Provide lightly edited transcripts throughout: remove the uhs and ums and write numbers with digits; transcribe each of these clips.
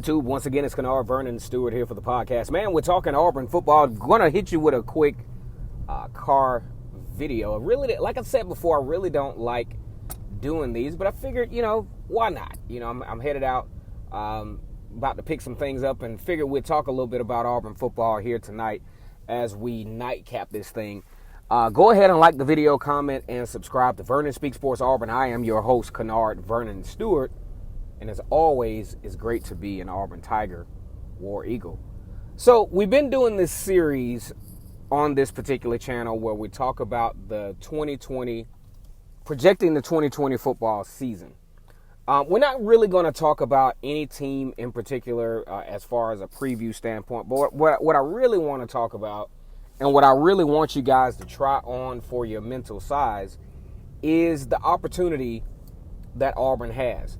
YouTube? Once again, it's Kennard Vernon Stewart here for the podcast. Man, we're talking Auburn football. I'm going to hit you with a quick car video. Really, like I said before, I really don't like doing these, but I figured, why not? I'm headed out, about to pick some things up, and figured we'd talk a little bit about Auburn football here tonight as we nightcap this thing. Go ahead and like the video, comment, and subscribe to Vernon Speaks Sports Auburn. I am your host, Kennard Vernon Stewart. And as always, it's great to be an Auburn Tiger, War Eagle. So we've been doing this series on this particular channel where we talk about projecting the 2020 football season. We're not really going to talk about any team in particular as far as a preview standpoint. But what I really want to talk about, and what I really want you guys to try on for your mental size, is the opportunity that Auburn has.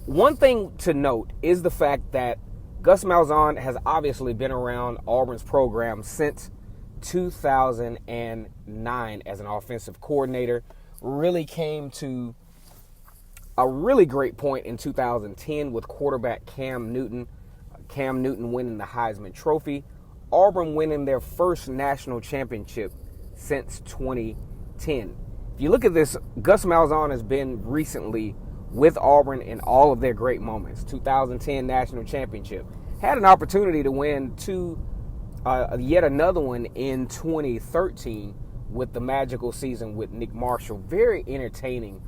One thing to note is the fact that Gus Malzahn has obviously been around Auburn's program since 2009 as an offensive coordinator. Really came to a really great point in 2010 with quarterback Cam Newton. Cam Newton winning the Heisman Trophy. Auburn winning their first national championship since 2010. If you look at this, Gus Malzahn has been recently with Auburn in all of their great moments. 2010 national championship. Had an opportunity to win yet another one in 2013 with the magical season with Nick Marshall. Very entertaining,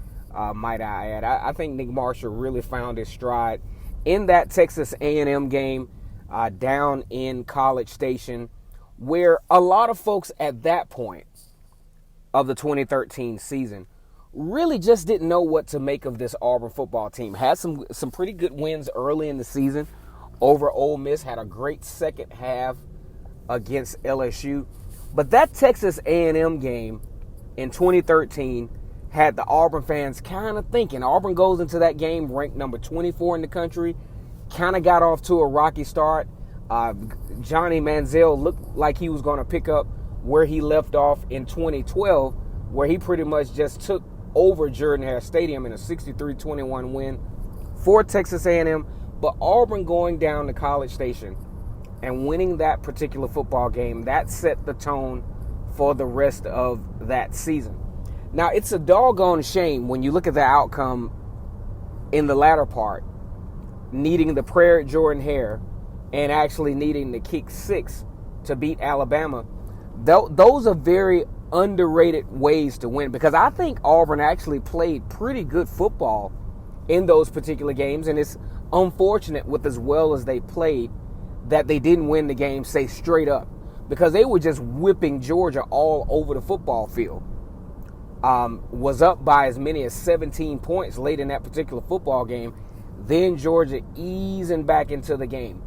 might I add. I think Nick Marshall really found his stride in that Texas A&M game down in College Station, where a lot of folks at that point of the 2013 season really just didn't know what to make of this Auburn football team. Had some pretty good wins early in the season over Ole Miss. Had a great second half against LSU. But that Texas A&M game in 2013 had the Auburn fans kind of thinking. Auburn goes into that game ranked number 24 in the country. Kind of got off to a rocky start. Johnny Manziel looked like he was going to pick up where he left off in 2012, where he pretty much just took over Jordan-Hare Stadium in a 63-21 win for Texas A&M. But Auburn going down to College Station and winning that particular football game, that set the tone for the rest of that season. Now, it's a doggone shame when you look at the outcome in the latter part, needing the prayer at Jordan-Hare and actually needing the kick 6 to beat Alabama. Those are very underrated ways to win, because I think Auburn actually played pretty good football in those particular games, and it's unfortunate with as well as they played that they didn't win the game, say, straight up, because they were just whipping Georgia all over the football field. Was up by as many as 17 points late in that particular football game. Then Georgia easing back into the game.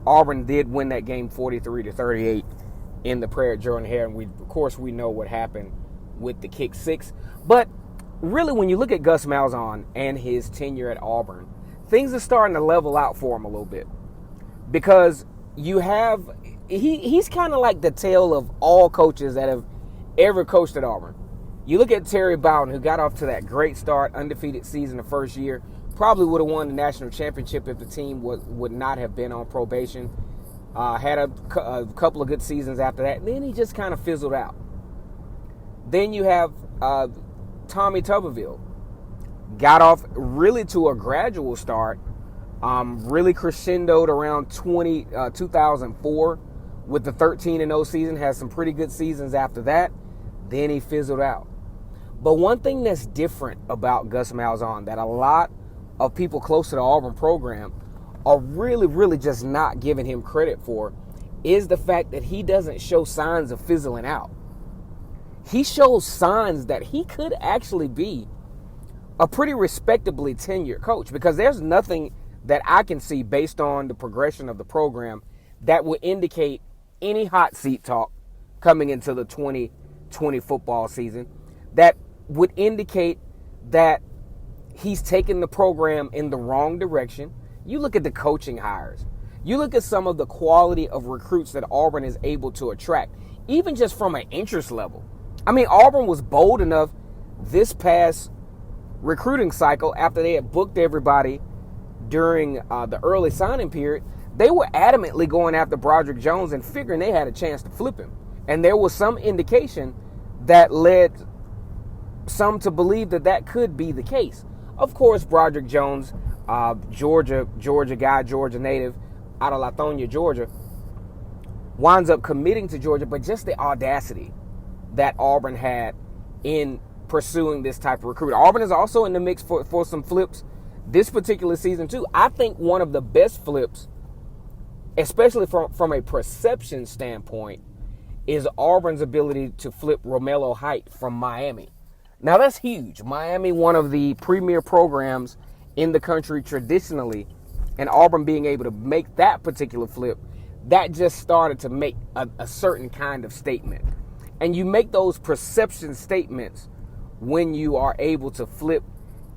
Auburn did win that game 43-38 in the prayer at Jordan-Hare, and we know what happened with the kick 6. But really, when you look at Gus Malzahn and his tenure at Auburn, things are starting to level out for him a little bit, because he's kind of like the tale of all coaches that have ever coached at Auburn. You look at Terry Bowden, who got off to that great start, undefeated season the first year, probably would have won the national championship if the team would not have been on probation. Had a couple of good seasons after that. Then he just kind of fizzled out. Then you have Tommy Tuberville. Got off really to a gradual start. Really crescendoed around 2004 with the 13-0 season. Had some pretty good seasons after that. Then he fizzled out. But one thing that's different about Gus Malzahn that a lot of people close to the Auburn program are really, really just not giving him credit for is the fact that he doesn't show signs of fizzling out. He shows signs that he could actually be a pretty respectably tenured coach, because there's nothing that I can see based on the progression of the program that would indicate any hot seat talk coming into the 2020 football season that would indicate that he's taken the program in the wrong direction. You look at the coaching hires. You look at some of the quality of recruits that Auburn is able to attract, even just from an interest level. I mean, Auburn was bold enough this past recruiting cycle, after they had booked everybody during the early signing period, they were adamantly going after Broderick Jones and figuring they had a chance to flip him. And there was some indication that led some to believe that that could be the case. Of course, Broderick Jones, Georgia guy, Georgia native, out of Lithonia, Georgia, winds up committing to Georgia, but just the audacity that Auburn had in pursuing this type of recruit. Auburn is also in the mix for some flips this particular season too. I think one of the best flips, especially from a perception standpoint, is Auburn's ability to flip Romello Height from Miami. Now that's huge. Miami, one of the premier programs in the country traditionally, and Auburn being able to make that particular flip, that just started to make a certain kind of statement. And you make those perception statements when you are able to flip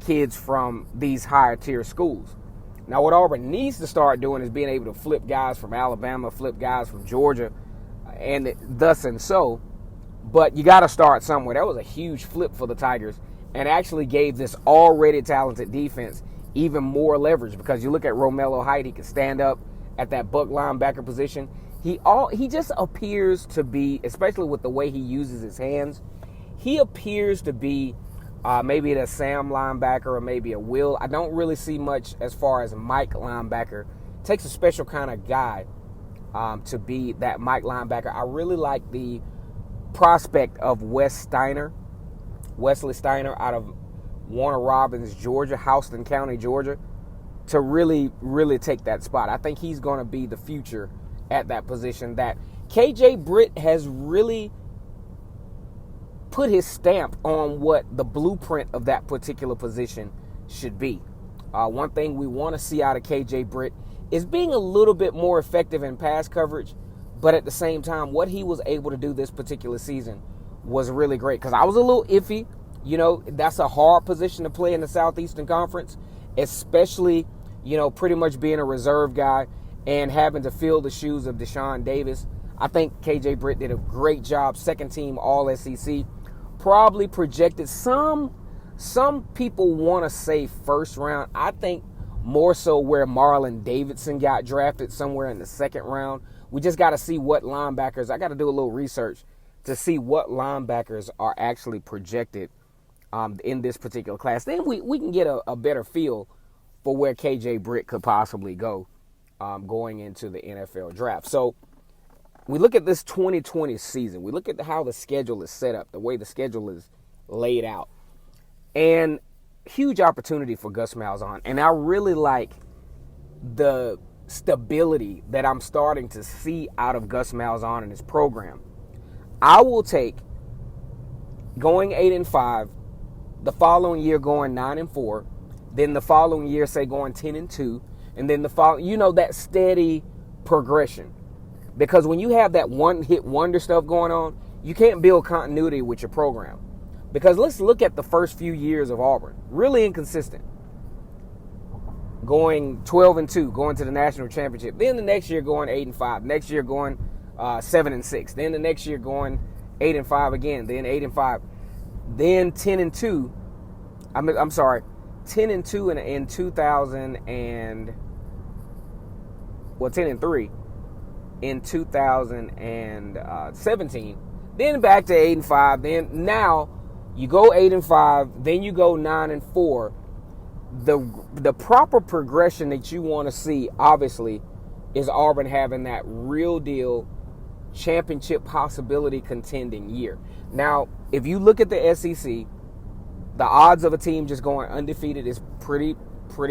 kids from these higher tier schools. Now what Auburn needs to start doing is being able to flip guys from Alabama, flip guys from Georgia, and thus and so. But you got to start somewhere. That was a huge flip for the Tigers and actually gave this already talented defense even more leverage, because you look at Romello Height, he can stand up at that buck linebacker position. He just appears to be, especially with the way he uses his hands, he appears to be maybe a Sam linebacker or maybe a Will. I don't really see much as far as Mike linebacker. It takes a special kind of guy to be that Mike linebacker. I really like the prospect of Wesley Steiner out of Warner Robins, Georgia, Houston County, Georgia, to really, really take that spot. I think he's going to be the future at that position. That KJ Britt has really put his stamp on what the blueprint of that particular position should be. One thing we want to see out of KJ Britt is being a little bit more effective in pass coverage, but at the same time, what he was able to do this particular season was really great. Because I was a little iffy. You know, that's a hard position to play in the Southeastern Conference, especially, you know, pretty much being a reserve guy and having to fill the shoes of Deshaun Davis. I think KJ Britt did a great job, second team All-SEC. Probably projected, some people want to say first round. I think more so where Marlon Davidson got drafted, somewhere in the second round. We just got to see what linebackers, I got to do a little research to see what linebackers are actually projected in this particular class. Then we can get a better feel for where KJ Britt could possibly go going into the NFL draft. So we look at this 2020 season. We look at how the schedule is set up, the way the schedule is laid out. And huge opportunity for Gus Malzahn. And I really like the stability that I'm starting to see out of Gus Malzahn and his program. I will take going 8-5, the following year going 9-4, then the following year, say, going 10-2, and then the following, you know, that steady progression. Because when you have that one-hit wonder stuff going on, you can't build continuity with your program. Because let's look at the first few years of Auburn. Really inconsistent. Going 12-2, going to the national championship. Then the next year going 8-5. Next year going 7-6. Then the next year going 8-5 again. Then 8-5. Then 10-2. I'm sorry, 10-2 in 2000 and 10-3 in 2017. Then back to 8-5. Then now you go 8-5. Then you go 9-4. The proper progression that you want to see, obviously, is Auburn having that real deal championship possibility contending year. Now, if you look at the SEC, the odds of a team just going undefeated is pretty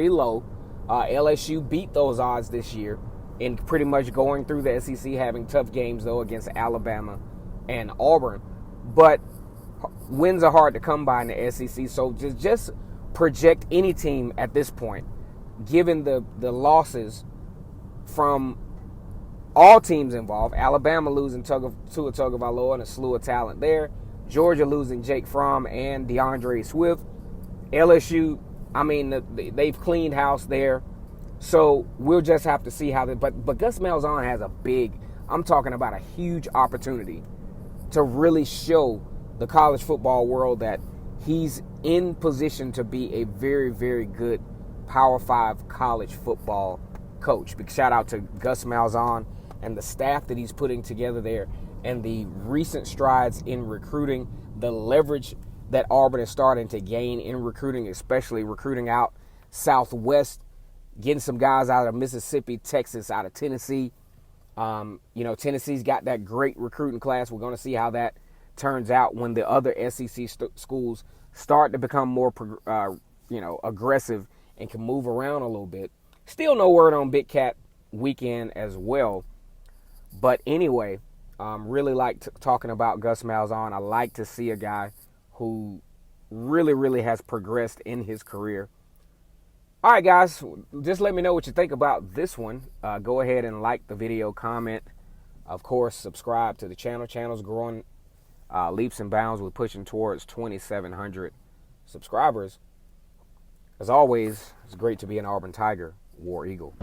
low. LSU beat those odds this year in pretty much going through the SEC, having tough games, though, against Alabama and Auburn. But wins are hard to come by in the SEC, so just project any team at this point, given the losses from all teams involved. Alabama losing Tua Tagovailoa and a slew of talent there. Georgia losing Jake Fromm and DeAndre Swift. LSU, I mean, they've cleaned house there. So we'll just have to see how they. But Gus Malzahn has I'm talking about a huge opportunity to really show the college football world that he's in position to be a very, very good Power 5 college football coach. Big shout out to Gus Malzahn and the staff that he's putting together there, and the recent strides in recruiting, the leverage that Auburn is starting to gain in recruiting, especially recruiting out Southwest, getting some guys out of Mississippi, Texas, out of Tennessee. Tennessee's got that great recruiting class. We're going to see how that turns out when the other SEC schools start to become more, aggressive and can move around a little bit. Still no word on Big Cat weekend as well. But anyway, really like talking about Gus Malzahn. I like to see a guy who really, really has progressed in his career. All right, guys, just let me know what you think about this one. Go ahead and like the video, comment. Of course, subscribe to the channel. Channel's growing leaps and bounds. We're pushing towards 2,700 subscribers. As always, it's great to be an Auburn Tiger, War Eagle.